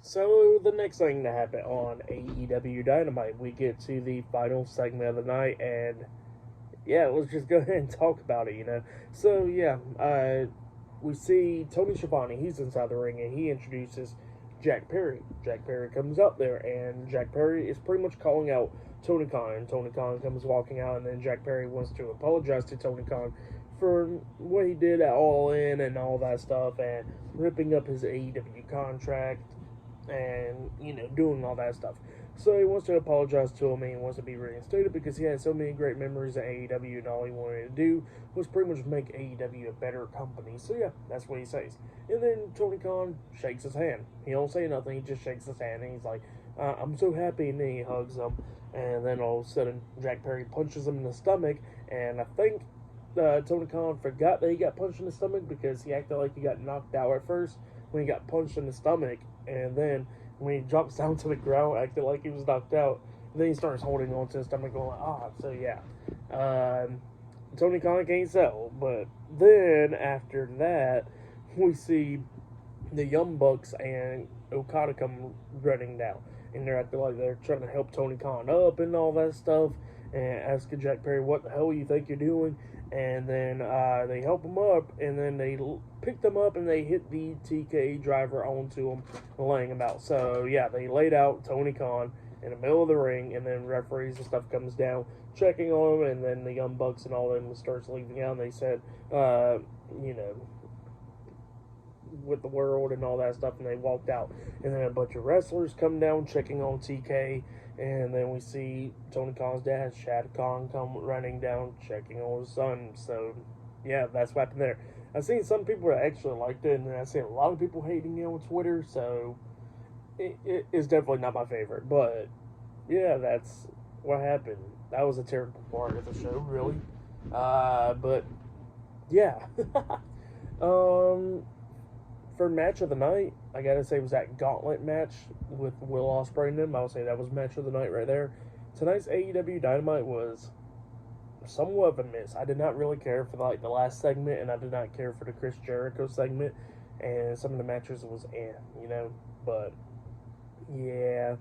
So the next thing to happen on AEW Dynamite, we get to the final segment of the night, and yeah, let's just go ahead and talk about it. So yeah, we see Tony Schiavone. He's inside the ring, and he introduces Jack Perry. Jack Perry comes up there, and Jack Perry is pretty much calling out Tony Khan. And Tony Khan comes walking out, and then Jack Perry wants to apologize to Tony Khan for what he did at All In and all that stuff, and ripping up his AEW contract and doing all that stuff. So he wants to apologize to him and he wants to be reinstated because he had so many great memories at AEW, and all he wanted to do was pretty much make AEW a better company. So yeah, that's what he says. And then Tony Khan shakes his hand. He don't say nothing, he just shakes his hand and he's like, I'm so happy, and then he hugs him. And then all of a sudden Jack Perry punches him in the stomach, and I think Tony Khan forgot that he got punched in the stomach because he acted like he got knocked out at first when he got punched in the stomach, and then when he drops down to the ground, acting like he was knocked out, and then he starts holding on to his stomach, going like, so yeah, Tony Khan can't sell. But then after that, we see the Young Bucks and Okada come running down, and they're acting like they're trying to help Tony Khan up and all that stuff, and asking Jack Perry, what the hell you think you're doing? And then they help him up, and then they pick them up, and they hit the TK driver onto him, laying him out. So yeah, they laid out Tony Khan in the middle of the ring, and then referees and stuff comes down, checking on him, and then the Young Bucks and all them starts leaving out, and they said, with the world and all that stuff, and they walked out. And then a bunch of wrestlers come down checking on TK, and then we see Tony Khan's dad, Shad Khan, come running down checking on his son. So yeah, that's what happened there. I've seen some people that actually liked it, and I've seen a lot of people hating it on Twitter, so it's definitely not my favorite. But yeah, that's what happened. That was a terrible part of the show, really. But yeah. For match of the night, I gotta say, was that gauntlet match with Will Ospreay and them. I would say that was match of the night right there. Tonight's AEW Dynamite was somewhat of a miss. I did not really care for the last segment, and I did not care for the Chris Jericho segment, and some of the matches was But yeah,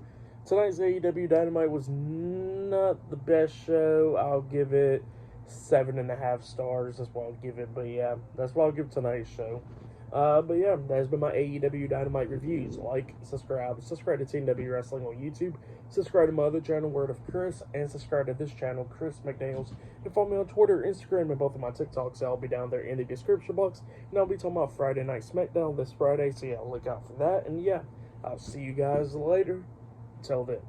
tonight's AEW Dynamite was not the best show. I'll give it 7.5 stars. That's what I'll give it. But yeah, that's what I'll give tonight's show. But yeah, that has been my AEW Dynamite reviews. Like, subscribe to TNW Wrestling on YouTube, subscribe to my other channel, Word of Chris, and subscribe to this channel, Chris McDaniels. And follow me on Twitter, Instagram, and both of my TikToks. I'll be down there in the description box. And I'll be talking about Friday Night SmackDown this Friday, so yeah, look out for that. And yeah, I'll see you guys later. Till then.